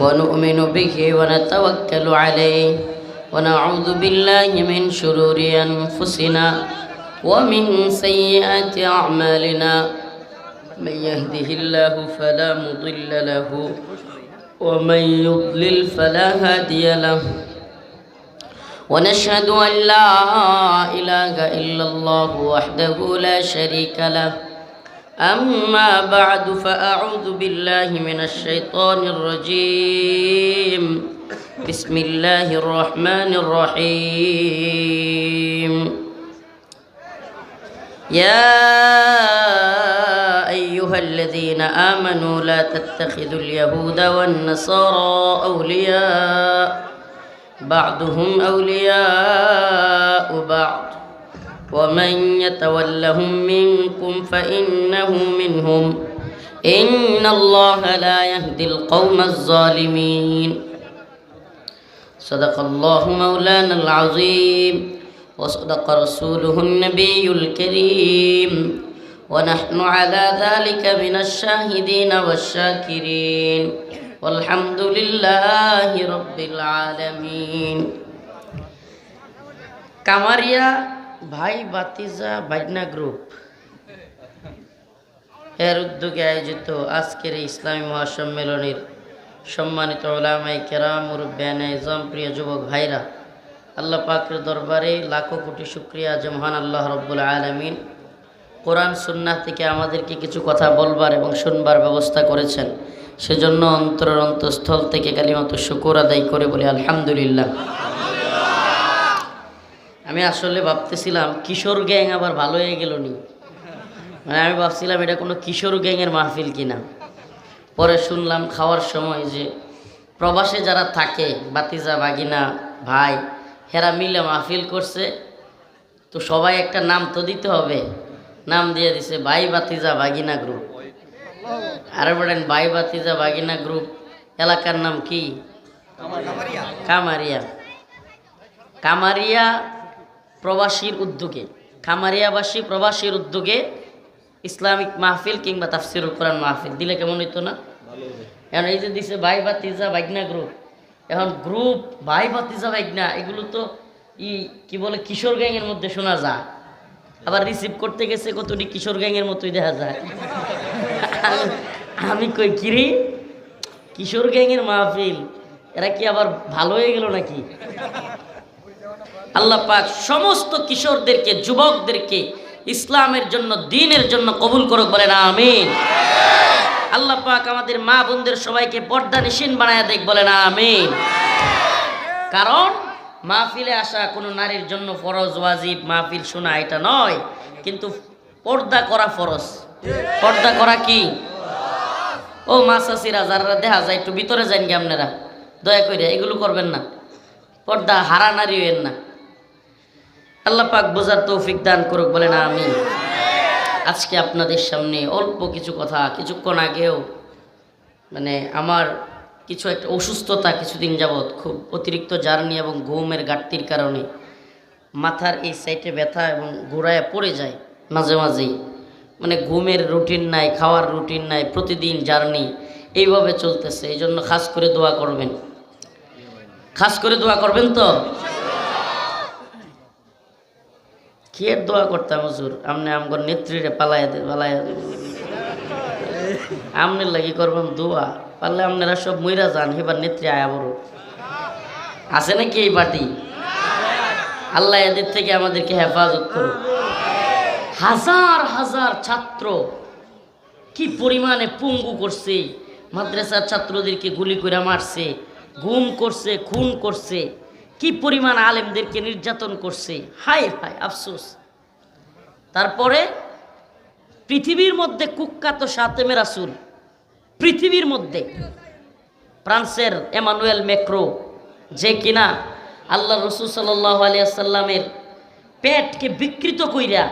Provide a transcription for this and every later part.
ونؤمن به ونتوكل عليه ونعوذ بالله من شرور أنفسنا ومن سيئات أعمالنا من يهده الله فلا مضل له ومن يضلل فلا هادي له ونشهد أن لا إله إلا الله وحده لا شريك له أما بعد فأعوذ بالله من الشيطان الرجيم بسم الله الرحمن الرحيم يا أيها الذين آمنوا لا تتخذوا اليهود والنصارى أولياء بعضهم أولياء بعض ومن يتولهم منكم فإنه منهم إن الله لا يهدي القوم الظالمين صدق الله مولانا العظيم وصدق رسوله النبي الكريم ونحن على ذلك من الشاهدين والشاكرين والحمد لله رب العالمين কামারিয়া ভাই বাতিজা বাইনা গ্রুপ এর উদ্যোগে আয়োজিত আজকের এই ইসলামী মহাসম্মেলনের সম্মানিত উলামায়ে কেরাম মুরব্বিয়ানে ইজম প্রিয় যুবক ভাইরা, আল্লাহ পাকের দরবারে লাখো কোটি শুকরিয়া যে মহান আল্লাহ রব্বুল আলামিন কোরআন সুন্নাহ থেকে আমাদেরকে কিছু কথা বলবার এবং শুনবার ব্যবস্থা করেছেন। সেজন্য অন্তরের অন্তঃস্থল থেকে কালিমাতু শুকর আদায় করে বলি আলহামদুলিল্লাহ। আমি আসলে ভাবতেছিলাম কিশোর গ্যাং আবার ভালো হয়ে গেল নি, মানে আমি ভাবছিলাম এটা কোনো কিশোর গ্যাংয়ের মাহফিল কিনা। পরে শুনলাম খাওয়ার সময় যে প্রবাসে যারা থাকে বাতিজা বাগিনা ভাই হেরা মিলে মাহফিল করছে, তো সবাই একটা নাম তো দিতে হবে। নাম দিয়ে দিছে ভাই বাতিজা বাগিনা গ্রুপ। আর বলেন ভাই বাতিজা বাগিনা গ্রুপ এলাকার নাম কি? কামারিয়া। কামারিয়া প্রবাসীর উদ্যোগে, কামারিয়াবাসী প্রবাসীর উদ্যোগে ইসলামিক মাহফিল কিংবা তাফসিরুল কোরআন মাহফিল দিলে কেমন হইতো না? এখন এই যে দিছে ভাই বাতিজা বাগিনা গ্রুপ, এখন গ্রুপ ভাই বাতিজা বাগিনা এগুলো তো কি বলে কিশোর গ্যাংয়ের মধ্যে শোনা যায়, আবার রিসিভ করতে গেছে কতটি কিশোর গ্যাংয়ের মতোই দেখা যায়। আমি কই কিরি কিশোর গ্যাংয়ের মাহফিল, এরা কি আবার ভালো হয়ে গেল নাকি? আল্লাহ পাক সমস্ত কিশোরদেরকে যুবকদেরকে ইসলামের জন্য দ্বীনের জন্য কবুল করুক, বলেন আমিন। আল্লাহ পাক আমাদের মা বোনদের সবাইকে পর্দা নিশীন বানায় দেখ, বলেন আমিন। কারণ মাহফিলে আসা কোনো নারীর জন্য ফরজ ওয়াজিব, মাহফিল শোনা এটা নয়, কিন্তু পর্দা করা ফরজ। পর্দা করা কি? ও মাসাসিরা যারা দেখা যায় একটু ভিতরে যান কি আপনারা, দয়া করে এগুলো করবেন না, পর্দা হারা নারী হইেন না। আল্লাহ পাক বোঝার তৌফিক দান করুক, বলেন আমিন। আজকে আপনাদের সামনে অল্প কিছু কথা, কিছুক্ষণ আগেও মানে আমার কিছু একটা অসুস্থতা কিছুদিন যাবৎ, খুব অতিরিক্ত জার্নি এবং ঘুমের ঘাটতির কারণে মাথার এই সাইডে ব্যথা এবং ঘোরায় পড়ে যায় মাঝে মাঝেই, মানে ঘুমের রুটিন নাই, খাওয়ার রুটিন নাই, প্রতিদিন জার্নি এইভাবে চলতেছে। এই জন্য খাস করে দোয়া করবেন, খাস করে দোয়া করবেন। তো কি এর দোয়া করতাম হুজুর, আমনে আমগর নেত্রীরে পালাইয়া আমনের লাগি করবেন দোয়া, পারলে আপনারা সব মইরা যান, এবার নেত্রী আয়া বড় আছে নাকি এই পার্টি? আল্লাহ এদের থেকে আমাদেরকে হেফাজত করুক। হাজার হাজার ছাত্র কি পরিমাণে পঙ্গু করছে, মাদ্রাসার ছাত্রদেরকে গুলি করে মারছে, গুম করছে, খুন করছে, কি পরিমাণ আলেমদেরকে নির্যাতন করছে। হায় হায় আফসোস। তারপরে পৃথিবীর মধ্যে কুখ্যাত শাতেমে রাসূল, পৃথিবীর মধ্যে ফ্রান্সের এমানুয়েল ম্যাক্রো, যে কিনা আল্লাহ রসুল সাল্লাল্লাহু আলাইহি ওয়াসাল্লামের পেটকে বিকৃত কইরা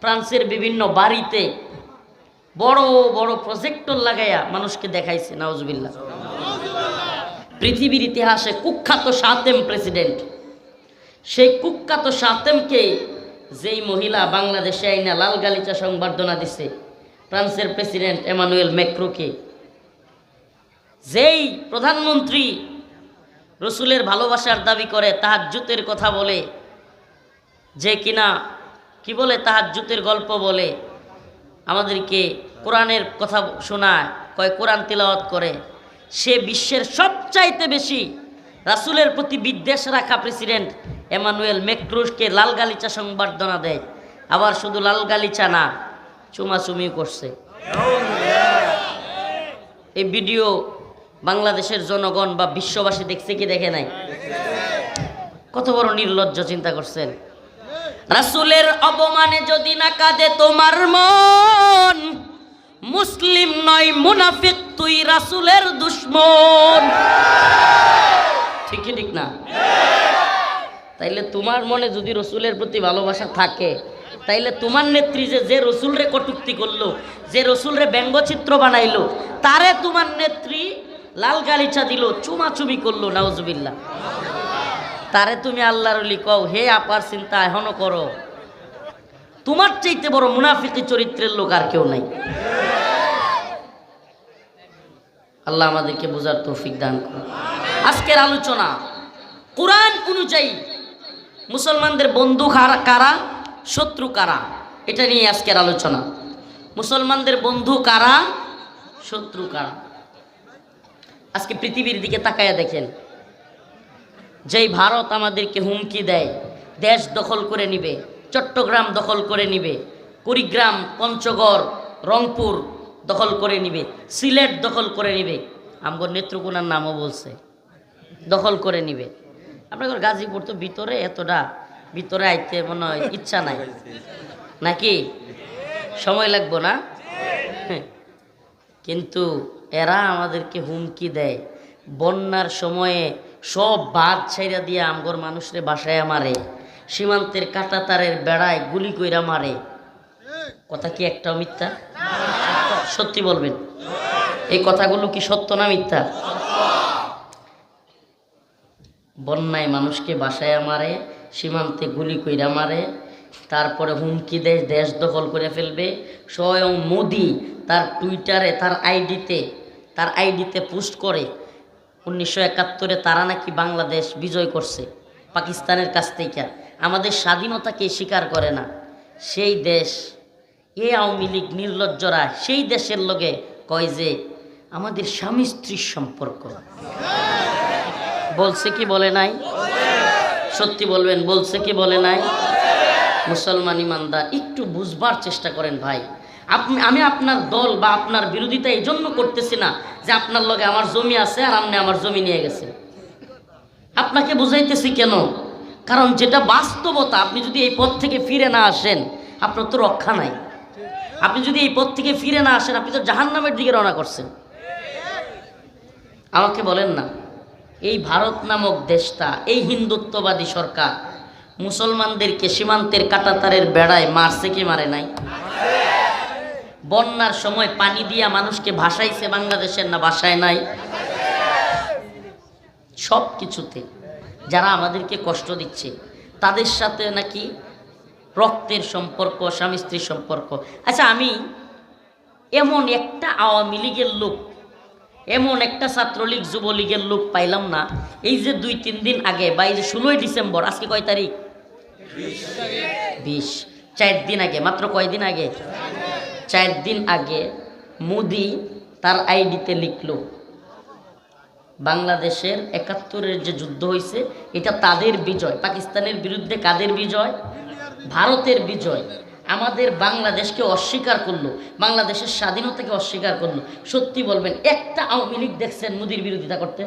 ফ্রান্সের বিভিন্ন বাড়িতে বড় বড় প্রজেক্টর লাগাইয়া মানুষকে দেখাইছে। নাউজুবিল্লাহ। পৃথিবীর ইতিহাসে কুখ্যাত শাতেম প্রেসিডেন্ট, সেই কুখ্যাত শাতেমকে যেই মহিলা বাংলাদেশে আইনা লাল গালিচা সংবর্ধনা দিছে ফ্রান্সের প্রেসিডেন্ট এমানুয়েল ম্যাক্রোকে, যেই প্রধানমন্ত্রী রসুলের ভালোবাসার দাবি করে, তাহাজ্জুদের কথা বলে, যে কিনা কি বলে তাহাজ্জুদের গল্প বলে, আমাদেরকে কোরআনের কথা শোনায়, কয় কোরআন তিলাওয়াত করে, সে বিশ্বের সবচাইতে বেশি রাসূলের প্রতি বিদ্বেষ রাখা প্রেসিডেন্ট এমানুয়েল ম্যাক্রোনকে লাল গালিচা সংবর্ধনা দেয়। আবার শুধু লাল গালিচা না, চুমাচুমি করছে। এই ভিডিও বাংলাদেশের জনগণ বা বিশ্ববাসী দেখছে কি দেখে নাই? কত বড় নির্লজ্জ, চিন্তা করছেন? রাসূলের অপমানে যদি না কাঁদে তোমার মন, মুসলিম নয় মুনাফিক, তুই রাসূলের দুশমন। ঠিক কি ঠিক না? তাইলে তোমার মনে যদি রসুলের প্রতি ভালোবাসা থাকে, তাইলে তোমার নেত্রী যে রসুলরে কটূক্তি করলো, যে রসুলরে ব্যঙ্গচিত্র বানাইলো, তারে তোমার নেত্রী লাল গালিচা দিল, চুমাচুমি করলো, নাউজুবিল্লাহ, তারে তুমি আল্লাহর ওলি কও, হে আপার চিন্তা এখনো করো? তোমার চাইতে বড় মুনাফিকি চরিত্রের লোক আর কেউ নাই। আল্লাহ আমাদেরকে বোঝার তৌফিক দান করুন। আজকের আলোচনা কোরআন অনুযায়ী মুসলমানদের বন্ধু কারা, শত্রু কারা, এটা নিয়ে আজকের আলোচনা। মুসলমানদের বন্ধু কারা, শত্রু কারা। আজকে পৃথিবীর দিকে তাকায়া দেখেন, যেই ভারত আমাদেরকে হুমকি দেয়, দেশ দখল করে নিবে, চট্টগ্রাম দখল করে নিবে, কুড়িগ্রাম, পঞ্চগড়, রংপুর দখল করে নিবে, সিলেট দখল করে নিবে, আমগর নেত্রকোনার নামও বলছে দখল করে নিবে। আপনাদের গাজীপুর তো ভিতরে, এতটা ভিতরে আইতে মনে হয় ইচ্ছা নাই, নাকি? সময় লাগবো না? কিন্তু এরা আমাদেরকে হুমকি দেয়, বন্যার সময়ে সব বাঁধ ছাইরা দিয়ে আমগর মানুষরে বাসায় মারে, সীমান্তের কাঁটাতারের বেড়ায় গুলি কইরা মারে। কথা কি একটাও মিথ্যা? সত্যি বলবেন, এই কথাগুলো কি সত্য না মিথ্যা? বন্যায় মানুষকে বাসায় মারে, সীমান্তে গুলি কইরা মারে, তারপরে হুমকি দেয় দেশ দখল করে ফেলবে। স্বয়ং মোদি তার টুইটারে, তার আইডিতে পোস্ট করে 1971-এ তারা নাকি বাংলাদেশ বিজয় করছে পাকিস্তানের কাছ থেকে, আমাদের স্বাধীনতাকে স্বীকার করে না। সেই দেশ, এ আওয়ামী লীগ নির্লজ্জরা সেই দেশের লগে কয় যে আমাদের স্বামী স্ত্রীর সম্পর্ক। বলছে কি বলে নাই? সত্যি বলবেন, বলছে কি বলে নাই? মুসলমান ইমানদার একটু বুঝবার চেষ্টা করেন ভাই। আমি আপনার দল বা আপনার বিরোধিতা এই জন্য করতেছি না যে আপনার লগে আমার জমি আছে আর আপনি আমার জমি নিয়ে গেছেন। আপনাকে বুঝাইতেছি কেন? কারণ যেটা বাস্তবতা, আপনি যদি এই পথ থেকে ফিরে না আসেন, আপনার তো রক্ষা নাই। আপনি যদি এই পথ থেকে ফিরে না আসেন, আপনি তো জাহান্নামের দিকে রওনা করছেন। আমাকে বলেন না, এই ভারত নামক দেশটা, এই হিন্দুত্ববাদী সরকার মুসলমানদেরকে সীমান্তের কাঁটাতারের বেড়ায় মারছে কি মারে নাই? বন্যার সময় পানি দিয়া মানুষকে ভাসাইছে বাংলাদেশের, না ভাসায় নাই? সব কিছুতে যারা আমাদেরকে কষ্ট দিচ্ছে তাদের সাথে নাকি রক্তের সম্পর্ক, স্বামী স্ত্রীর সম্পর্ক। আচ্ছা, আমি এমন একটা আওয়ামী লীগের লোক, এমন একটা ছাত্রলীগ যুবলীগের লোক পাইলাম না, এই যে 2-3 দিন আগে, বা এই যে 16ই ডিসেম্বর, আজকে কয় তারিখ? 20। 4 দিন আগে, মাত্র কয়দিন আগে? 4 দিন আগে মোদি তার আইডিতে লিখলো বাংলাদেশের 71-এর যে যুদ্ধ হয়েছে এটা তাদের বিজয়। পাকিস্তানের বিরুদ্ধে কাদের বিজয়? ভারতের বিজয়। আমাদের বাংলাদেশকে অস্বীকার করলো, বাংলাদেশের স্বাধীনতাকে অস্বীকার করলো। সত্যি বলবেন, একটা আওয়ামী লীগ দেখছেন মোদির বিরোধিতা করতে?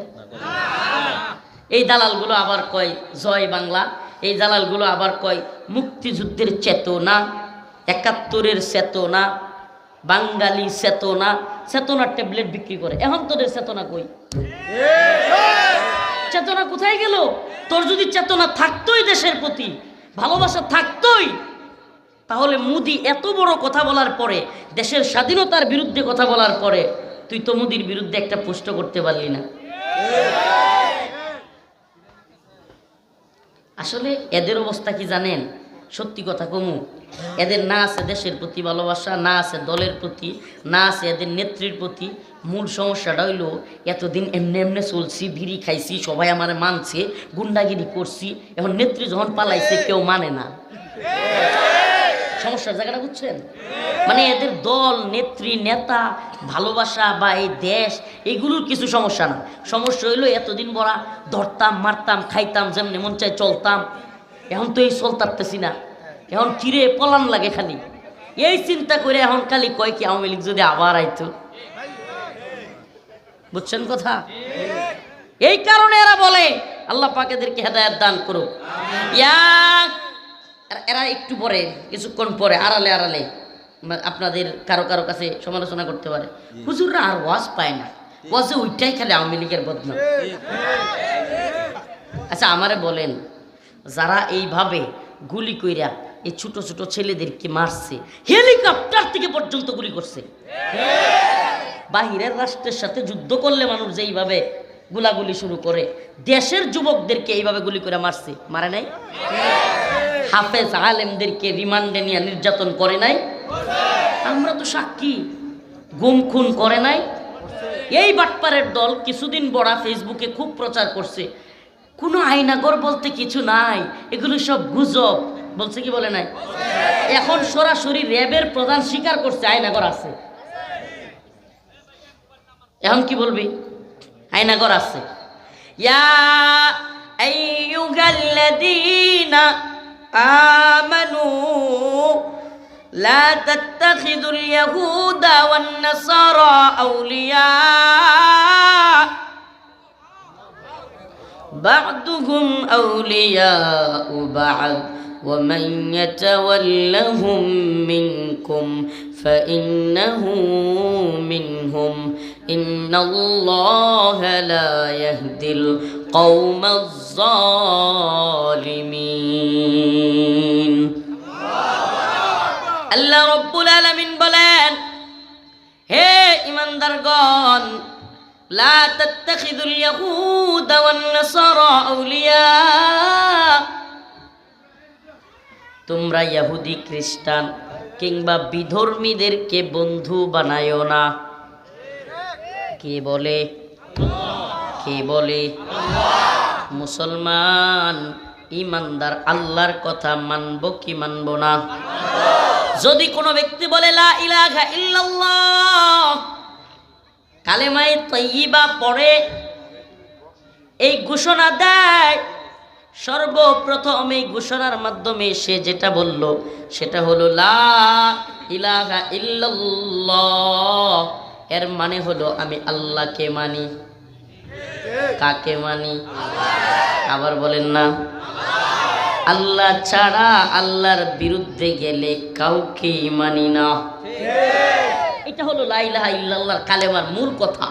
এই দালালগুলো আবার কয় জয় বাংলা, এই দালালগুলো আবার কয় মুক্তিযুদ্ধের চেতনা, 71-এর চেতনা, বাঙালি চেতনা। চেতনার ট্যাবলেট বিক্রি করে। এখন তোদের চেতনা কই? চেতনা কোথায় গেল? তোর যদি চেতনা থাকতোই, দেশের প্রতি ভালোবাসা থাকতোই, তাহলে মোদি এত বড় কথা বলার পরে, দেশের স্বাধীনতার বিরুদ্ধে কথা বলার পরে, তুই তো মোদির বিরুদ্ধে একটা পোস্ট করতে পারলি না। আসলে এদের অবস্থা কি জানেন? সত্যি কথা কমু, এদের না আছে দেশের প্রতি ভালোবাসা, না আছে দলের প্রতি, না আছে এদের নেত্রীর প্রতি। মূল সমস্যাটা হইল এতদিন এমনি এমনি চলছি, বিড়ি খাইছি, সবাই আমার মানছে, গুন্ডাগিরি করছি, এখন নেত্রী যখন পালাইছে কেউ মানে না। সমস্যার জায়গাটা বুঝছেন? মানে এদের দল, নেত্রী, নেতা, ভালোবাসা বা এই দেশ, এগুলোর কিছু সমস্যা না। সমস্যা হইলো এতদিন বড়া ধরতাম, মারতাম, খাইতাম, যেমনি মন চাই চলতাম, এখন তো এই চলতারতেছি না, এখন কিরে পলান লাগে খালি। এই চিন্তা করে এখন খালি কয় কি আওয়ামী লীগ যদি আবার আইতো। বুঝছেন কথা? এই কারণে এরা বলে আল্লাহ পাক এদেরকে হেদায়েত দান করুক। এরা একটু পরে, কিছুক্ষণ পরে আড়ালে আড়ালে আপনাদের কারো কারো কাছে সমালোচনা করতে পারে, হুজুররা আর ওয়াজ পায় না, ওয়াজে ওইটাই খালি আওয়ামী লীগের বদনাম। আচ্ছা আমারে বলেন, যারা এইভাবে গুলি কইরা এই ছোট ছোট ছেলেদেরকে মারছে, হেলিকপ্টার থেকে পর্যন্ত গুলি করছে, বাহিরের রাষ্ট্রের সাথে যুদ্ধ করলে মানুষ যেইভাবে গুলাগুলি শুরু করে, দেশের যুবকদেরকে এইভাবে গুলি করে মারছে, মারে নাই? হাফেজ আলেমদেরকে রিমান্ডে নিয়ে নির্যাতন করে নাই? আমরা তো সাক্ষী। গুম খুন করে নাই? এই বাটপারের দল কিছুদিন বড়া ফেসবুকে খুব প্রচার করছে, কোনো আয়নাগর বলতে কিছু নাই, এগুলো সব গুজব। বলছে কি বলে নাই? এখন সরাসরি র্যাবের প্রধান স্বীকার করছে আয়নাগর আছে। এখন কি বলবি? আয়নাগর আছে। ইয়া আইয়ুহাল্লাযীনা আমানু লা তাত্তাখিযুল ইয়াহুদা ওয়ান নাসারা আউলিয়া বা'দুহুম আউলিয়াউ বা'দ ওয়া মান ইয়াতাওয়াল্লাহুম মিনকুম ফাইন্নাহু মিনহুম ইন্নাল্লাহা লা ইয়াহদিল কওমাজ যালিমিন। আল্লাহ রাব্বুল আলামিন বলেন, হে ঈমানদারগণ, লা তাত্তাখিযুল ইয়াহুদা ওয়ান নাসারা আউলিয়া, তোমরা ইহুদি খ্রিস্টান কিংবা বিধর্মীদেরকে বন্ধু বানায়ো না। কে বলে? কে বলে? মুসলমান ইমানদার আল্লাহর কথা মানবো কি মানবো না? যদি কোনো ব্যক্তি বলে লা ইলাহা ইল্লাল্লাহ, কালেমায়ে তাইয়্যিবা পড়ে, এই ঘোষণা দেয়, সর্বপ্রথম এই ঘোষণার মাধ্যমে সে যেটা বলল সেটা হলো লা ইলাহা ইল্লাল্লাহ, এর মানে হলো আমি আল্লাহকে মানি। কাকে মানি? আবার বলেন না, আল্লাহ ছাড়া আল্লাহর বিরুদ্ধে গেলে কাউকে মানি না। এটা হলো লা ইলাহা ইল্লাল্লাহ কালেমার মূল কথা।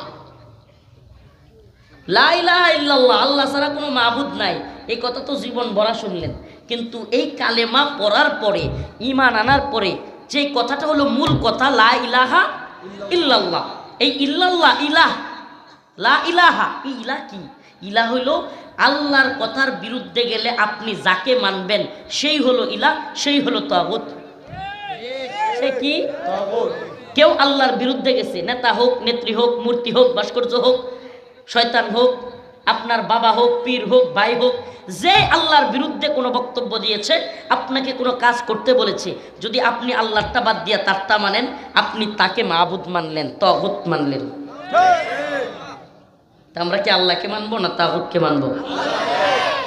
লা ইলাহা ইল্লাল্লাহ, আল্লাহ ছাড়া কোনো মাবুদ নাই, এই কথা তো জীবন ভরা শুনলেন। কিন্তু এই কালেমা পড়ার পরে, ঈমান আনার পরে যে কথাটা হলো মূল কথা, লা ইলাহা ইল্লাল্লাহ, এই ইল্লাল্লাহ ইলাহ, লা ইলাহা, ইলাহ কি? ইলাহ হইল আল্লাহর কথার বিরুদ্ধে গেলে আপনি যাকে মানবেন সেই হলো ইলাহ, সেই হলো তাগুত। সে কি? কেউ আল্লাহর বিরুদ্ধে গেছে, নেতা হোক, নেত্রী হোক, মূর্তি হোক, ভাস্কর্য হোক, শয়তান হোক, আপনার বাবা হোক, পীর হোক, ভাই হোক, যে আল্লাহর বিরুদ্ধে কোনো বক্তব্য দিয়েছে, আপনাকে কোনো কাজ করতে বলেছে, যদি আপনি আল্লাহটা বাদ দিয়া তারটা মানেন, আপনি তাকে মাবুদ মানলেন, তাগুত মানলেন। তা আমরা কি আল্লাহকে মানবো না তাগুতকে মানবো?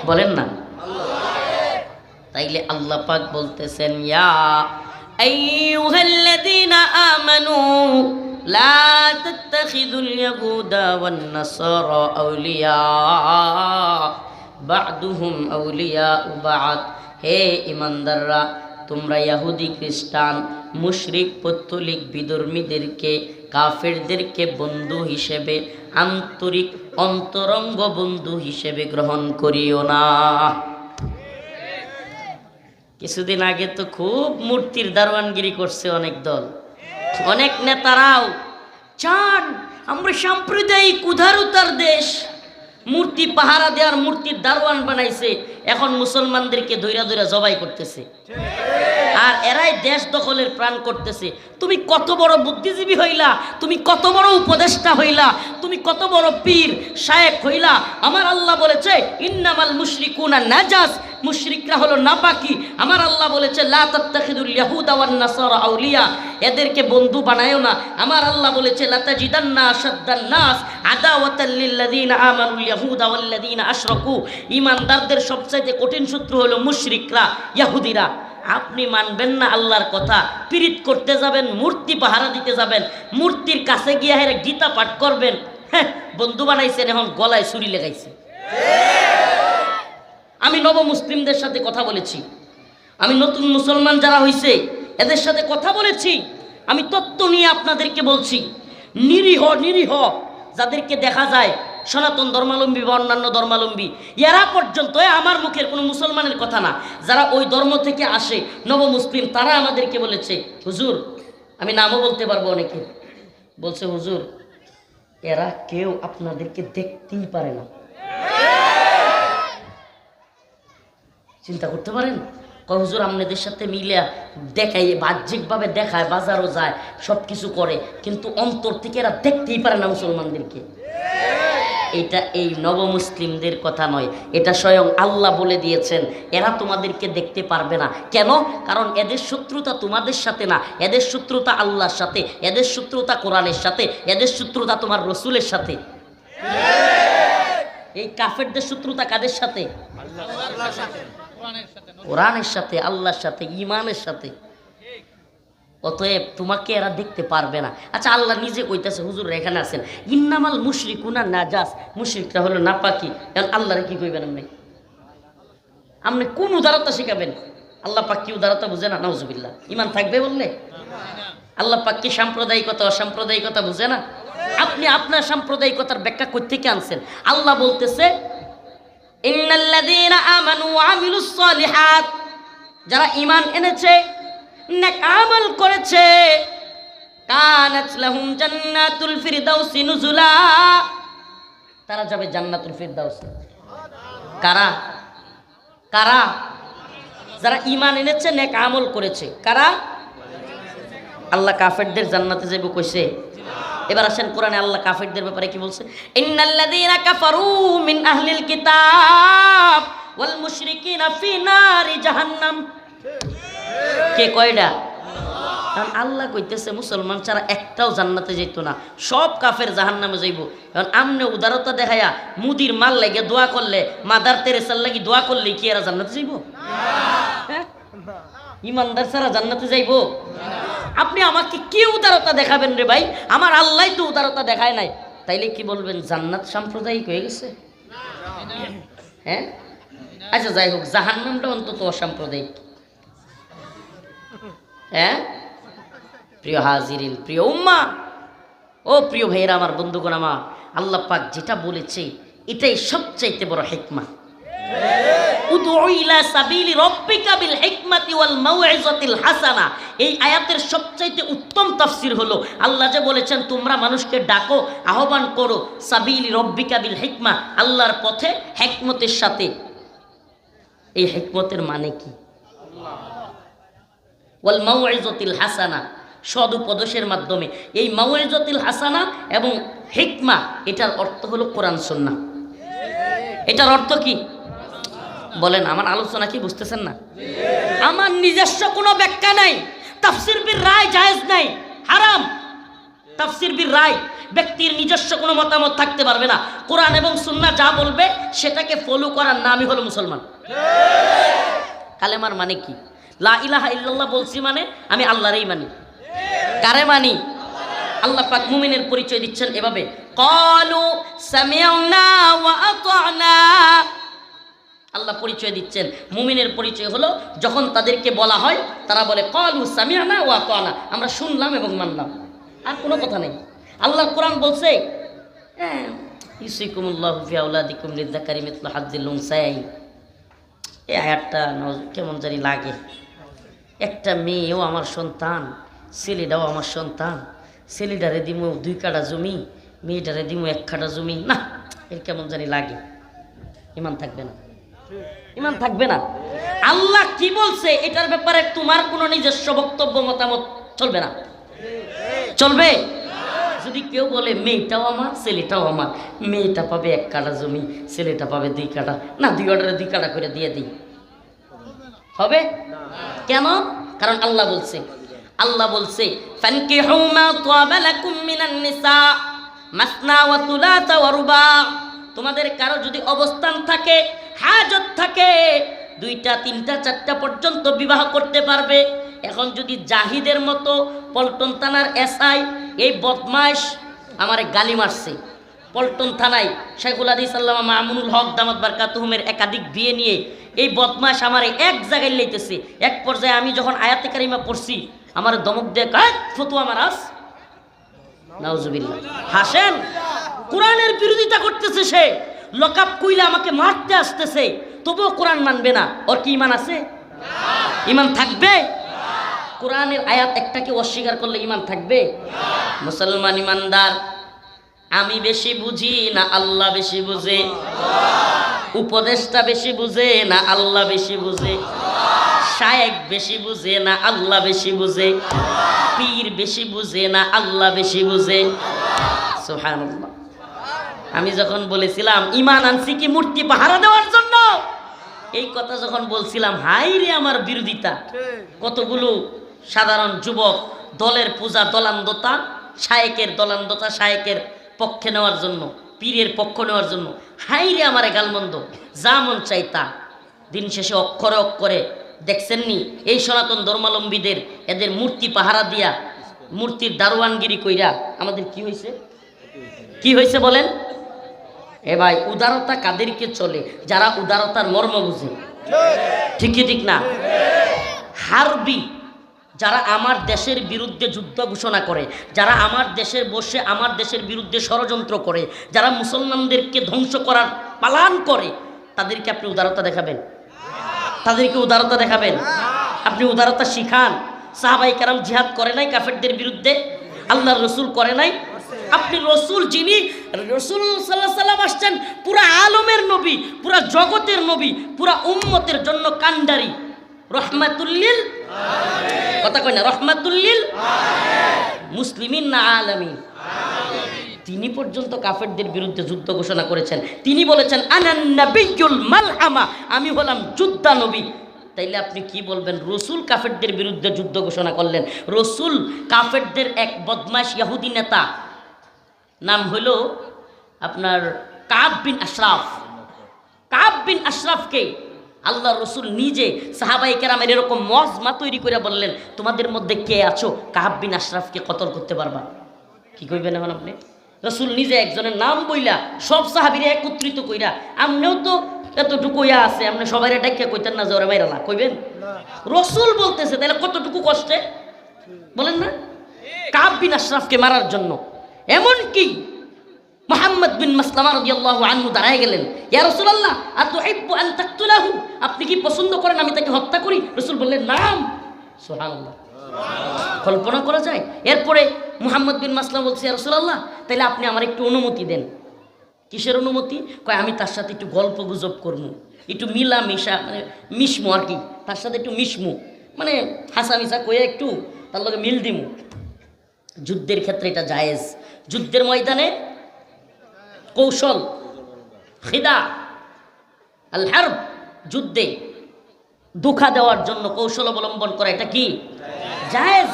বলেন না। তাইলে আল্লাহ পাক বলতেছেন, ইয়া আইয়ুহাল্লাযীনা আমানু লা তাত্তাখিযুল ইয়াহুদা ওয়ান নাসারা আউলিয়া বা'দুহুম আউলিয়াউ বা'দ, হে ঈমানদাররা, তোমরা ইহুদি খ্রিস্টান মুশরিক পৌত্তলিক বিধর্মীদেরকে কাফেরদেরকে বন্ধু হিসেবে, আন্তরিক অন্তরঙ্গ বন্ধু হিসেবে গ্রহণ করিও না। কিছুদিন আগে তো খুব মূর্তির দারোয়ানগিরি করছে অনেক দল, অনেক নেতারাও চান আমরা সাম্প্রদায়িক উদারতার দেশ, মূর্তি পাহারা দেওয়ার, মূর্তির দারোয়ান বানাইছে, এখন মুসলমানদেরকে দৈরা দৈরা জবাই করতেছে, আর এরাই দেশ দখলের প্রাণ করতেছে। তুমি কত বড় বুদ্ধিজীবী হইলা, তুমি কত বড় উপদেষ্টা হইলা, তুমি কত বড় পীর শায়েখ হইলা। আমার আল্লাহ বলেছে ইন্নামাল মুশরিকুনা নাজাস, মুশরিকরা হলো নাপাকি। আমার আল্লাহ বলেছে লা তাত্তাখিদুল ইয়াহুদা ওয়ান নাসারা আউলিয়া, এদেরকে বন্ধু বানায়ও না। আমার আল্লাহ বলেছে লাতাজিদান্না আশাদ্দান নাস আদাওয়াতাল লিল্লাযিনা আমানুল ইয়াহুদা ওয়াল্লাযিনা আশরাকু, ঈমানদারদের সবচেয়ে কঠিন শত্রু হলো মুশরিকরা, ইহুদিরা। আপনি মানবেন না আল্লাহর কথা, পীড়িত করতে যাবেন, মূর্তি পাহারা দিতে যাবেন, মূর্তির কাছে গিয়ে হেরে গীতা পাঠ করবেন। হ্যাঁ, বন্ধু বানাইছেন, এখন গলায় ছুরি লেগাইছে। আমি নব মুসলিমদের সাথে কথা বলেছি, আমি নতুন মুসলমান যারা হইছে এদের সাথে কথা বলেছি। আমি তত্ত্ব নিয়ে আপনাদেরকে বলছি, নিরীহ নিরীহ যাদেরকে দেখা যায় সনাতন ধর্মাবলম্বী বা অন্যান্য ধর্মাবলম্বী, এরা পর্যন্ত আমার মুখের কোনো মুসলমানের কথা না, যারা ওই ধর্ম থেকে আসে নব মুসলিম, তারা আমাদেরকে বলেছে হুজুর, আমি নামও বলতে পারবো, অনেকে বলছে হুজুর এরা কেউ আপনাদেরকে দেখতেই পারে না। চিন্তা করতে পারেন, হুজুর আপনাদের সাথে মিলে দেখায়, বাহ্যিকভাবে দেখায়, বাজারও যায়, সব কিছু করে, কিন্তু অন্তর থেকে এরা দেখতেই পারে না মুসলমানদেরকে। এটা এই নব মুসলিমদের কথা নয়, এটা স্বয়ং আল্লাহ বলে দিয়েছেন এরা তোমাদেরকে দেখতে পারবে না। কেন? কারণ এদের শত্রুতা তোমাদের সাথে না, এদের শত্রুতা আল্লাহর সাথে, এদের শত্রুতা কোরআনের সাথে, এদের শত্রুতা তোমার রসুলের সাথে। এই কাফেরদের শত্রুতা কাদের সাথে? কোরআনের সাথে, আল্লাহর সাথে, ঈমানের সাথে। অতএব তোমাকে এরা দেখতে পারবে না। আচ্ছা, আল্লাহ নিজে কইতেছে হুজুর এখানে আছেন, ইন্নামাল মুশরিকুনা নাজাস, মুশরিকরা হলো নাপাকি। এখন আল্লাহরে কি কইবেন আপনি? আপনি কোন উদারতা শিখাবেন? আল্লাহ পাক কি উদারতা বুঝে না? নাউজুবিল্লাহ। ঈমান থাকবে বললে? আল্লাহ পাক কি সাম্প্রদায়িকতা অসাম্প্রদায়িকতা বুঝে না? আপনি আপনার সাম্প্রদায়িকতার ব্যাখ্যা কই থেকে আনছেন? আল্লাহ বলতেছে ইন্নাল্লাযীনা আমানু ওয়া আমিলুস সালিহাত, যারা ঈমান এনেছে, নেক আমল করেছে, কানাত লাহুম জান্নাতুল ফিরদাউসি নুজুলা, তারা যাবে জান্নাতুল ফিরদাউসে। কারা? কারা? যারা ঈমান এনেছে, নেক আমল করেছে। কারা? আল্লাহ কাফেরদের জান্নাতে যাবে কইছে। এবার আসেন কোরআনে আল্লাহ কাফেরদের ব্যাপারে কি বলছে? ইন্নাল্লাযীনা কাফারু মিন আহলিল কিতাব ওয়াল মুশরিকিনা ফি নারি জাহান্নাম। কে কয়টা? কারণ আল্লাহ কইতেছে মুসলমান ছাড়া একটাও জান্নাতে যেত না, সব কাফের জাহান্নামে যাইব। কারণ আমনে উদারতা দেখায়া মুদির মাল লাগে দোয়া করলে, মাদার তেরেসার লাগি দোয়া করলে কি এরা জান্নাতে যাইব? ইমানদার ছাড়া জান্নাতে যাইব? আপনি আমাকে কি উদারতা দেখাবেন রে ভাই? আমার আল্লাহ তো উদারতা দেখায় নাই, তাইলে কি বলবেন জান্নাত সাম্প্রদায়িক হয়ে গেছে? হ্যাঁ, আচ্ছা যাই হোক, জাহান্নামটা অন্তত অসাম্প্রদায়িক। হ্যাঁ প্রিয় হাজিরিন, প্রিয় উম্মা, ও প্রিয় ভাইয়েরা আমার, বন্ধুগণ আমার, আল্লাহ পাক যেটা বলেছে এটাই সবচাইতে বড় হিকমা। উদউ ইলা সাবিলি রাব্বিকা বিল হিকমাতি ওয়াল মাউইযাতিল হাসানা, এই আয়াতের সবচাইতে উত্তম তাফসীর হলো আল্লাহ যে বলেছেন তোমরা মানুষকে ডাকো, আহ্বান করো, সাবিলি রাব্বিকা বিল হিকমা, আল্লাহর পথে হিকমতের সাথে। এই হিকমতের মানে কি? ওয়াল মাউইযাতিল হাসানা, সদ উপদেশের মাধ্যমে। এই মাউইযাতিল হাসানা এবং হিকমা, এটার অর্থ হলো কোরআন সুন্নাহ। এটার অর্থ কি বলেন? আমার আলোচনা কি বুঝতেছেন না? আমার নিজস্ব কোনো ব্যাখ্যা নাই, তাফসীর বির রায় জায়েজ নাই, হারাম। তাফসীর বির রায়, ব্যক্তির নিজস্ব কোনো মতামত থাকতে পারবে না। কোরআন এবং সুন্নাহ যা বলবে সেটাকে ফলো করার নামই হলো মুসলমান। কালেমার মানে কি? লা ইলাহা ইল্লাল্লাহ বলছি মানে আমি আল্লাহরই মানি। কারে মানি? আল্লাহ পাক মুমিনের পরিচয় দিচ্ছেন এভাবে, ক্বালু সামি'না ওয়া আতা'না। আল্লাহ পরিচয় দিচ্ছেন মুমিনের পরিচয় হলো যখন তাদেরকে বলা হয় তারা বলে ক্বালু সামি'না ওয়া আতা'না, আমরা শুনলাম এবং মানলাম, আর কোনো কথা নেই। আল্লাহর কোরআন বলছে ইউসিকুমুল্লাহু ফি আওলাদিকুম লিযাকারি মিসলু হাজ্জিল উনসায়াইন। এই আয়াতটা কেমন জানি লাগে। একটা মেয়েও আমার সন্তান, ছেলেটাও আমার সন্তান, ছেলেটারে দিমু 2 কাঠা জমি, মেয়েটারে দিমু 1 কাঠা জমি, না এর কেমন জানি লাগে, ইমান থাকবে না। ইমান থাকবে না। আল্লাহ কি বলছে এটার ব্যাপারে তোমার কোনো নিজস্ব বক্তব্য মতামত চলবে না, চলবে। যদি কেউ বলে মেয়েটাও আমার ছেলেটাও আমার, মেয়েটা পাবে 1 কাঠা জমি, ছেলেটা পাবে 2 কাঠা, না 2 কাঠা 2 কাঠা করে দিয়ে দিই, হবে? কেন? কারণ আল্লাহ বলছে, আল্লাহ বলছে ফানকিহু মা তাবা লাকুম মিনান নিসা মাসনা ওয়া সুলাসা ওয়া রুবা। তোমাদের কারো যদি অবস্থান থাকে, হাজত থাকে, 2টা 3টা 4টা পর্যন্ত বিবাহ করতে পারবে। এখন যদি জাহিদের মতো পল্টন থানার এসআই এই বদমাইশ আমারে গালি মারছে, পল্টন থানায় শেখুল হাদিস আল্লামা মামুনুল হক দামাত বারকাতুহুমের একাধিক বিয়ে নিয়ে এই বদমাইশ আমারে এক জায়গায় লইতেছে। এক পর্যায়ে আমি যখন আয়াতে কারিমা পড়ছি, আমার দমক দিয়ে কয় ফতুয়া মারাস, নাউজুবিল্লাহ। হাসেন, কোরআনের বিরোধিতা করতেছে সে, লকাপ কইলে আমাকে মারতে আসতেছে, তবুও কোরআন মানবে না। ওর কি ইমান আছে? ইমান থাকবে? কোরআনের আয়াত একটাকে অস্বীকার করলে ইমান থাকবে? মুসলমান ইমানদার, আমি বেশি বুঝি না আল্লাহ বেশি বুঝে, উপদেশটা বেশি বুঝে না আল্লাহ বেশি বুঝে, শায়েখ বেশি বুঝে না আল্লাহ বেশি বুঝে, পীর বেশি বুঝে না আল্লাহ বেশি বুঝে। সুবহানাল্লাহ। আমি যখন বলেছিলাম ইমান আনছি কি মূর্তি পাহারা দেওয়ার জন্য, এই কথা যখন বলছিলাম, হাই রে আমার বিরোধিতা। কতগুলো সাধারণ যুবক দলের পূজা দলান্দতা, শায়েকের দলান্দতা, শায়েকের পক্ষে নেওয়ার জন্য, পীরের পক্ষ নেওয়ার জন্য, হাই রে আমারে গালমন্দ, যা মন চাইতা। দিন শেষে অক্ষরে অক্ষরে দেখছেননি এই সনাতন ধর্মাবলম্বীদের, এদের মূর্তি পাহারা দিয়া, মূর্তির দারোয়ানগিরি কইরা আমাদের কি হয়েছে? কি হয়েছে বলেন? এ ভাই, উদারতা কাদেরকে চলে? যারা উদারতার মর্ম বুঝে, ঠিক কি ঠিক না? হারবি, যারা আমার দেশের বিরুদ্ধে যুদ্ধ ঘোষণা করে, যারা আমার দেশের বসে আমার দেশের বিরুদ্ধে ষড়যন্ত্র করে, যারা মুসলমানদেরকে ধ্বংস করার পালান করে, তাদেরকে আপনি উদারতা দেখাবেন? তাদেরকে উদারতা দেখাবেন? আপনি উদারতা শিখান। সাহাবায়ে কেরাম জিহাদ করে নাই কাফেরদের বিরুদ্ধে? আল্লাহর রাসূল করে নাই? আপনি রসুল, যিনি রসুল সাল্লাল্লাহু আলাইহি ওয়াসাল্লাম আসছেন পুরা আলমের নবী, পুরা জগতের নবী, পুরা উম্মতের জন্য কান্ডারি, রহমাতুল্লিল আলামিন। কথা কই না? রহমাতুল্লিল আলামিন, মুসলিমিন না আলামিন। তিনি পর্যন্ত কাফেরদের বিরুদ্ধে যুদ্ধ ঘোষণা করেছেন। তিনি বলেছেন আনান নাবিয়ুল মালহামা, আমি হলাম যোদ্ধা নবী। তাইলে আপনি কি বলবেন? রসুল কাফেরদের বিরুদ্ধে যুদ্ধ ঘোষণা করলেন। রসুল কাফেরদের এক বদমাশ ইহুদি নেতা, নাম হইল আপনার কাব বিন আশরাফ। কাব বিন আশরাফকে আল্লাহ রসুল নিজে সাহাবায়ে কেরামের এরকম মজমা তৈরি করে বললেন, তোমাদের মধ্যে কে আছো কাব বিন আশরাফকে কতল করতে পারবা? কি কইবেন এখন আপনি? রসুল নিজে একজনের নাম বইলা সব সাহাবীরা একত্রিত কইরা, আমনেও তো এতটুকু ইয়া আছে, আপনি সবাই ডাক্কা কইতেন না জোরে মাইরালা, কইবেন? রসুল বলতেছে, তাহলে কতটুকু কষ্টে বলেন না? কাব বিন আশরাফকে মারার জন্য এমনকি মুহাম্মদ বিন মাসলামা রাদিয়াল্লাহু আনহু দাঁড়ায় গেলেন, ইয়া রাসূলুল্লাহ আতুহিব্বু আন তাকতুলাহু, আপনি কি পছন্দ করেন আমি তাকে হত্যা করি? রাসূল বললেন নাম। সুবহানাল্লাহ, কল্পনা করা যায়? এরপরে মুহাম্মদ বিন মাসলামা বলছে, ইয়া রাসূলুল্লাহ তাহলে আপনি আমার একটু অনুমতি দেন। কিসের অনুমতি? কয় আমি তার সাথে একটু গল্প গুজব করবো, একটু মিলা মিশা, মানে মিশমু আর কি, তার সাথে একটু মিশমু, মানে হাসা মিশা কয়ে একটু তার লগে মিল দিমু। যুদ্ধের ক্ষেত্রে এটা জায়েজ। যুদ্ধের ময়দানে কৌশল, খিদা, আল হারব, যুদ্ধে ধোঁকা দেওয়ার জন্য কৌশল অবলম্বন করা এটা কি জায়েজ।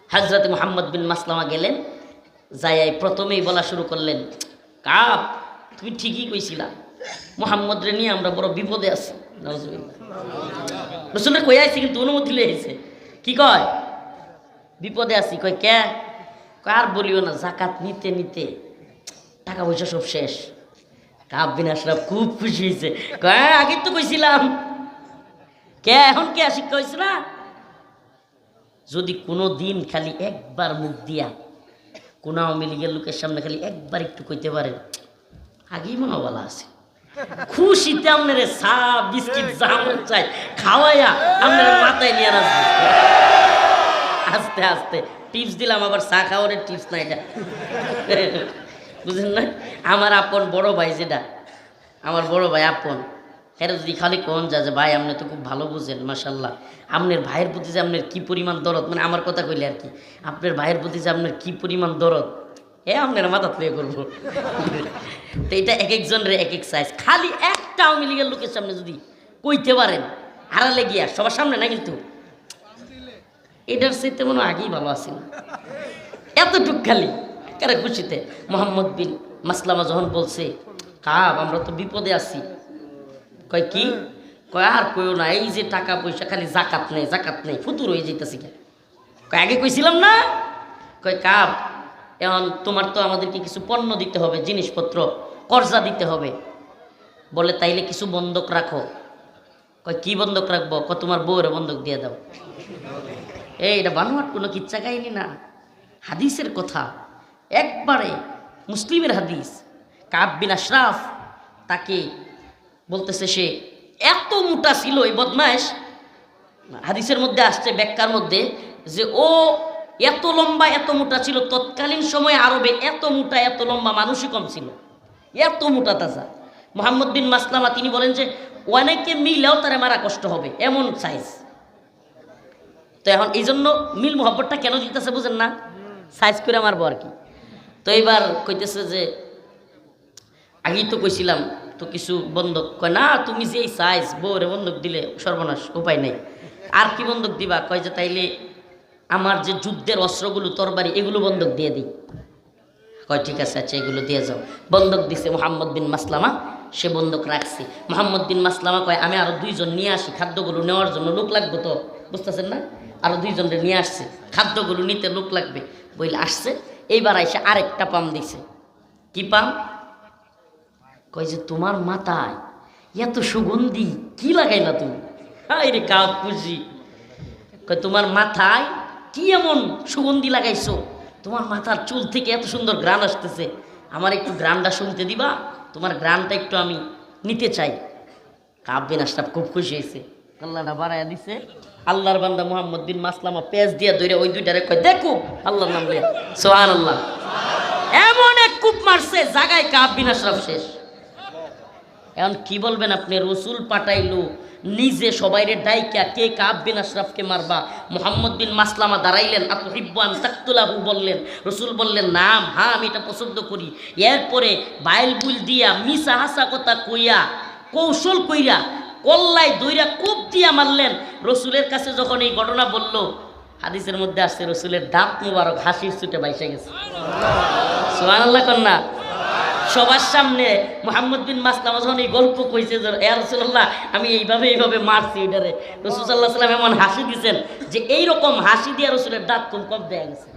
হযরত মুহাম্মদ বিন মাসলামা গেলেন, যাই প্রথমেই বলা শুরু করলেন, কাব তুমি ঠিকই কইছিলা, মুহাম্মদ রে নিয়ে আমরা বড় বিপদে আছি। নাউজুবিল্লাহ। রাসূলকে কই আইছে কিন্তু অনুমতি লই আইছে। কি কয়? বিপদে আছি। কয় কে? কার বলিও না, যাকাত নিতে নিতে টাকা পয়সা সব শেষ। কাব বিন আশরাফ খুব খুশি হয়েছে। কয় আগে তো কইছিলাম। কে এখন কে শিক্ষা হয়েছে না? যদি কোনো দিন খালি একবার মুখ দিয়া কোন আওয়ামী লীগের লোকের সামনে খালি একবার একটু কইতে পারেন, আগেই মনে বলা আছে, খুশিতে আপনার চা বিস্কিট যা মন চাই খাওয়াইয়া আপনার মাথায় নিয়ে আসবে। আস্তে আস্তে টিপস দিলাম, আবার চা খাওয়ার টিপস না এটা, বুঝলেন না? আমার আপন বড় ভাই যেটা, আমার বড় ভাই আপন, এরা যদি খালি কোন যা যে ভাই আপনি তো খুব ভালো বুঝেন মাশাল্লাহ, আপনার ভাইয়ের প্রতি যে আপনার কী পরিমাণ দরদ, মানে আমার কথা কইলে আর কি, আপনার ভাইয়ের প্রতি যে আপনার কী পরিমাণ দরদ, আপনার মাথা প্লে করবো। তো এটা এক একজনের এক এক সাইজ। খালি একটা আওয়ামী লীগের লোকের সামনে যদি কইতে পারেন, আড়ালে গিয়া সবার সামনে না, কিন্তু এটার চাইতে মনে আগেই ভালো আছে না, এতটুক খালি কারে খুশিতে। মোহাম্মদ বিন মাসলামা যখন বলছে কাব আমরা তো বিপদে আছি, কয় কি, কয় আর কইও না, এই যে টাকা পয়সা খালি জাকাত নেই ফুতুর হয়ে যেতেছি, কয় আগে কইছিলাম না, কয় কাব এখন তোমার তো আমাদেরকে কিছু পণ্য দিতে হবে, জিনিসপত্র কর্জা দিতে হবে, বলে তাইলে কিছু বন্ধক রাখো। কয় কি বন্ধক রাখবো, কয় তোমার বউরে বন্ধক দিয়ে দাও। এটা বানোয়াট কোনো কিচ্ছা কাহিনী না, হাদিসের কথা, একবারে মুসলিমের হাদিস। কাব বিন আশরাফ তাকে বলতেছে সে এত মোটা ছিল এই বদমাইশ, হাদিসের মধ্যে আসছে ব্যাখ্যার মধ্যে যে ও এত লম্বা এত মোটা ছিল, তৎকালীন সময়ে আরবে এত মোটা এত লম্বা মানুষই কম ছিল, এত মোটা তাজা। মোহাম্মদ বিন মাসলামা তিনি বলেন যে অনেকে মিলেও তারা মারা কষ্ট হবে এমন সাইজ। তো এখন এই জন্য মিল মোহাব্বতটা কেন দিতেছে বুঝেন না, সাইজ করে মারবো আর কি। তো এইবার কইতেছে যে আগেই তো কইছিলাম তো কিছু বন্ধক, কয় না তুমি যে এই সাইজ বউরে বন্ধক দিলে সর্বনাশ, উপায় নেই। আর কি বন্ধক দিবা, কয় যে তাইলে আমার যে যুদ্ধের অস্ত্রগুলো তরবারি এগুলো বন্ধক দিয়ে দিই। কয় ঠিক আছে, আচ্ছা এগুলো দিয়ে যাও। বন্ধক দিছে মোহাম্মদ বিন মাসলামা, সে বন্ধক রাখছে। মোহাম্মদ বিন মাসলামা কয় আমি আরো 2 জন নিয়ে আসি, খাদ্যগুলো নেওয়ার জন্য লোক লাগবে তো, বুঝতেছেন না, আরো 2 জনরে নিয়ে আসছে, খাদ্যগুলো নিতে লোক লাগবে বইলে আসছে। এইবার আইসে আরেকটা পাম দিছে। কি পাম, কয় যে তোমার মাথায় এত সুগন্ধি কি লাগাইলা তুমি, হাই রে কাপ খুশি, কয় তোমার মাথায় কি এমন সুগন্ধি লাগাইছো, তোমার মাথার চুল থেকে এত সুন্দর গ্রান আসতেছে, আমার একটু গ্রানটা শুনতে দিবা, তোমার গ্রানটা একটু আমি নিতে চাই। কাব বিন আশরাফ খুব খুশি হয়েছে, আল্লাহটা বাড়াইয়া দিছে। আল্লাহর বান্দা মোহাম্মদ বিন মাসলামা পেঁচ দিয়া ধরে ওই দুইটারে কয় দেখো আল্লাহর নাম লিয়া, সুবহানাল্লাহ, এমন এক কূপ মারছে জাগায় কাব বিন আশরাফ শেষ। এখন কি বলবেন আপনি, রসুল পাঠাইলো নিজে সবাইরে ডাইকা কে কাব বিন আশরাফকে মারবা, মোহাম্মদ বিন মাসলামা দাঁড়াইলেন, আতুহিব্বান তাকতুলাহু বললেন, রসুল বললেন নাম, হ্যাঁ আমি এটা পছন্দ করি। এরপরে বাইল বুল দিয়া মিসা হাসা কথা কইয়া কৌশল কইরা কল্লায় দইরা কোপ দিয়া মারলেন। রসুলের কাছে যখন এই ঘটনা বলল, হাদিসের মধ্যে আসছে রসুলের দাঁত মুবারক হাসির ছুটে বাইসে গেছে, সুবহানাল্লাহ কন্যা। সবার সামনে মোহাম্মদ বিন মাসলামা যখন এই গল্প কইছে যে ইয়া রাসূলুল্লাহ আমি এইভাবে মারছি এটারে, রাসূল সাল্লাল্লাহু আলাইহি ওয়াসাল্লাম এমন হাসি দিয়েছেন যে এইরকম হাসি দিয়ে রসুলের দাঁত কম দেয়া গেছে,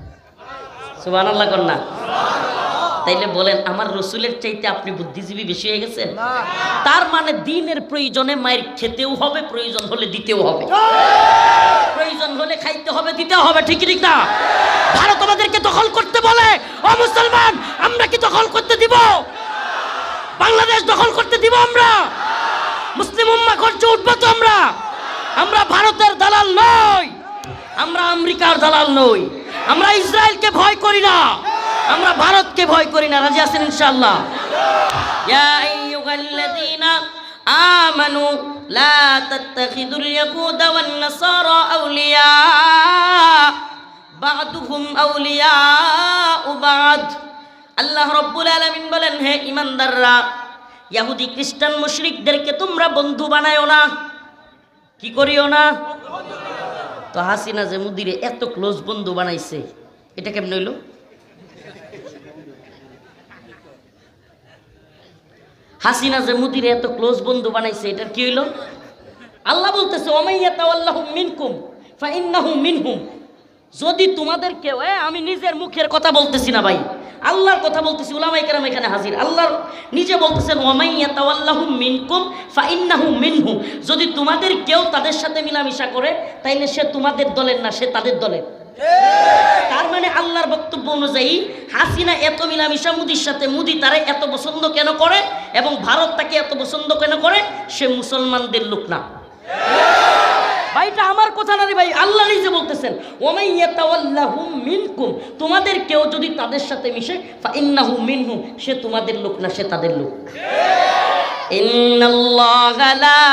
সুবহানাল্লাহ কন্যা। তাইলে বলেন আমার রসুলের চাইতে আপনি বুদ্ধিজীবী বেশি হয়ে গেছেন? তার মানে দিনের প্রয়োজনে মায়ের খেতেও হবে, প্রয়োজন হলে দিতেও হবে, প্রয়োজন হলে খাইতে হবে, দিতে হবে, ঠিক ঠিক না? ভারত আমাদেরকে দখল করতে বলে, ও মুসলমান আমরা কি দখল করতে দিব? বাংলাদেশ দখল করতে দিব আমরা? মুসলিম উম্মাহ গর্জে উঠবো তো আমরা? আমরা ভারতের দালাল নই, আমরা আমেরিকার দালাল নই, আমরা ইসরায়েলকে ভয় করি না, আমরা ভারতকে ভয় করি না। রাজি আছেন ইনশাআল্লাহ? ইয়া আইয়ুহাল্লাযীনা আমানু লা তাত্তাখিযুল ইয়াহুদা ওয়ান নাসারা আউলিয়া বা'দুহুম আউলিয়াউ বা'দ। আল্লাহ রাব্বুল আলামিন বলেন, হে ঈমানদাররা, ইহুদি খ্রিস্টান মুশরিকদেরকে তোমরা বন্ধু বানায়ো না। কি করিও না? তো হাসিনা যে মুদিরে এত ক্লোজ বন্ধু বানাইছে, এটা কেমন হইল? হাসিনা যে মুদিরে এত ক্লোজ বন্ধু বানাইছে, এটার কি হইল? আল্লাহ বলতেছে ওমাইয়া তাওয়াল্লাহুম মিনকুম ফাইন্নাহু মিনহুম। যদি তোমাদের কেউ, আমি নিজের মুখের কথা বলতেছি না ভাই, আল্লাহর কথা বলতেছি, উলামায়ে কেরাম এখানে হাজির, আল্লাহ নিজে বলতেছেন ওমাইয়া তাওয়াল্লাহুম মিনকুম ফাইন্নাহু মিনহুম। যদি তোমাদের কেউ তাদের সাথে মিলামিশা করে তাইলে সে তোমাদের দলের না, সে তাদের দলের। তার মানে আল্লাহর বক্তব্য অনুযায়ী হাসিনা এত মিলামিশা মুদির সাথে, মুদি তারে এত পছন্দ কেন করে এবং ভারত তাকে এত পছন্দ কেন করে? সে মুসলমানদের লোক না ভাইটা আমার কথা না রে ভাই, আল্লাহ নিজে বলতেছেন ওমাইয়া তাওয়াল্লাহুম মিনকুম, তোমাদের কেউ যদি তাদের সাথে মিশে ফাইন্নাহু মিনহুম, সে তোমাদের লোক না, সে তাদের লোক। ইন্নাল্লাহা লা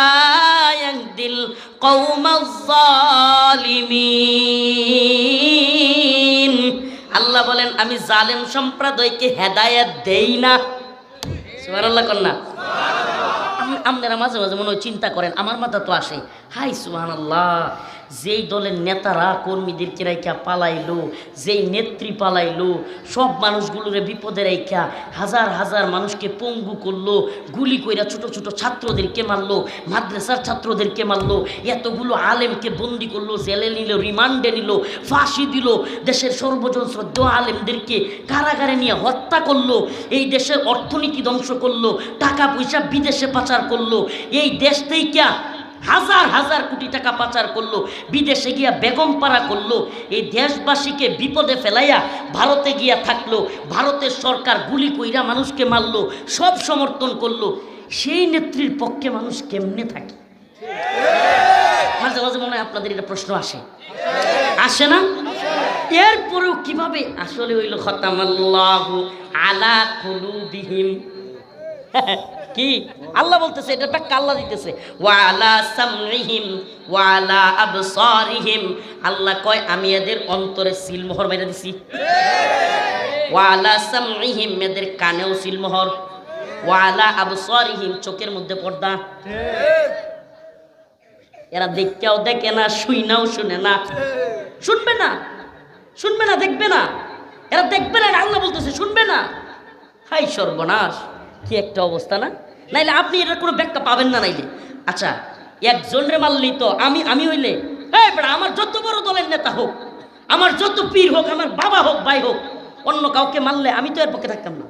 ইয়াহদিল কওমাজ জালিমিন। আল্লাহ বলেন আমি জালেম সম্প্রদায়কে হেদায়েত দেই না। সুবহানাল্লাহ কন্যা। আপনারা মাঝে মাঝে মনে হয় চিন্তা করেন, আমার মাথা তো আসে, হাই সুবহানাল্লাহ, যেই দলের নেতারা কর্মীদেরকে রাইখা পালাইলো, যেই নেত্রী পালাইলো, সব মানুষগুলোরে বিপদে রাইখা হাজার হাজার মানুষকে পঙ্গু করলো, গুলি কইরা ছোট ছোট ছাত্রদেরকে মারলো, মাদ্রাসার ছাত্রদেরকে মারলো, এতগুলো আলেমকে বন্দি করলো, জেলে নিল, রিমান্ডে নিল, ফাঁসি দিল, দেশের সর্বজন শ্রদ্ধেয় আলেমদেরকে কারাগারে নিয়ে হত্যা করলো, এই দেশের অর্থনীতি ধ্বংস করলো, টাকা পয়সা বিদেশে পাচার করলো, এই দেশ থেকে হাজার হাজার কোটি টাকা পাচার করলো, বিদেশে গিয়া বেগম পাড়া করলো, এই দেশবাসীকে বিপদে ফেলাইয়া ভারতে গিয়া থাকলো, ভারতের সরকার গুলি কইরা মানুষকে মারলো, সব সমর্থন করলো, সেই নেত্রীর পক্ষে মানুষ কেমনে থাকে? মাঝে মাঝে মনে হয় আপনাদের এটা প্রশ্ন আসে না? এরপরেও কিভাবে আসলে হইল খতামাল্লাহু আলা কুলুবিহিম। কি আল্লাহ বলতেছে, এটা ব্যাখ্যা আল্লাহ দিতেছে, ওয়া আলা সামইহিম ওয়া আলা আবসারিহিম। আল্লাহ কয় আমি এদের অন্তরে সিলমোহর মেরে দিছি। ওয়া আলা সামইহিম, এদের কানেও সিলমোহর। ওয়া আলা আবসারিহিম, চোখের মধ্যে পর্দা। এরা দেখতেও দেখে না, শুইনাও শুনে না, শুনবে না, শুনবে না, দেখবে না, এরা দেখবে না, আল্লাহ বলতেছে শুনবে না। হাই সর্বনাশ, কি একটা অবস্থা না? নাইলে আপনি এটার কোনো ব্যাখ্যা পাবেন না। নাইলে আচ্ছা একজনরে মারলেই তো আমি হইলে আমার যত বড় দলের নেতা হোক, আমার যত পীর হোক, আমার বাবা হোক, ভাই হোক, অন্য কাউকে মারলে আমি তো এর পক্ষে থাকতাম না।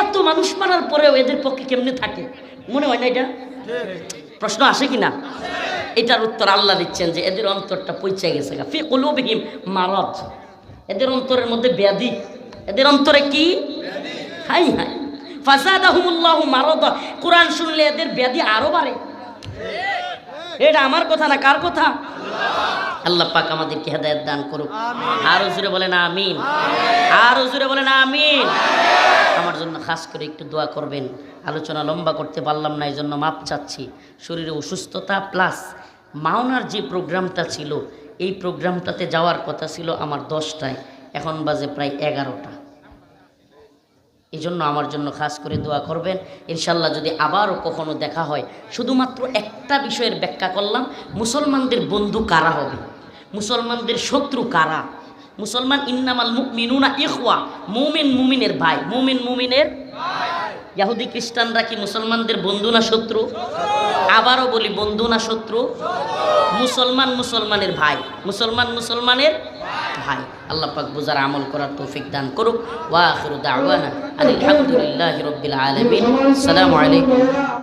এত মানুষ মারার পরেও এদের পক্ষে কেমনে থাকে মনে হয় না? এটা প্রশ্ন আসে কিনা? এটার উত্তর আল্লাহ দিচ্ছেন যে এদের অন্তরটা পৌঁছে গেছে, ফি কুলুবিহিম মারাদ, এদের অন্তরের মধ্যে ব্যাধি। এদের অন্তরে কি? High high ফাসাদাহুমুল্লাহু মারাদা। কোরআন শুনলে এদের ব্যাধি আরো বাড়ে। এটা আমার কথা না, কার কথা? আল্লাহ পাক আমাদেরকে হেদায়েত দান করুক। আরো জোরে বলেন আমিন, আরো জোরে বলেন আমিন। আমার জন্য খাস করে একটু দোয়া করবেন। আলোচনা লম্বা করতে পারলাম না, এই জন্য মাপ চাচ্ছি। শরীরে অসুস্থতা প্লাস মাওনার যে প্রোগ্রামটা ছিল, এই প্রোগ্রামটাতে যাওয়ার কথা ছিল আমার 10টায়, এখন বাজে প্রায় 11টা। এই জন্য আমার জন্য খাস করে দোয়া করবেন। ইনশাল্লাহ যদি আবারও কখনো দেখা হয়, শুধুমাত্র একটা বিষয়ের ব্যাখ্যা করলাম, মুসলমানদের বন্ধু কারা হবে, মুসলমানদের শত্রু কারা। মুসলমান ইন্নামাল মুমিনুনা ইখওয়া, মুমিন মুমিনের ভাই, মুমিন মুমিনের ইহুদি খ্রিস্টানরা কি মুসলমানদের বন্ধু না শত্রু? আবারও বলি, বন্ধু না শত্রু? মুসলমান মুসলমানের ভাই, মুসলমান মুসলমানের ভাই। আল্লাহ পাক বুঝার আমল করার তৌফিক দান করুক। ওয়া আখিরু দাওয়ানা আলহামদুলিল্লাহি রাব্বিল আলামিন। আসসালামু আলাইকুম।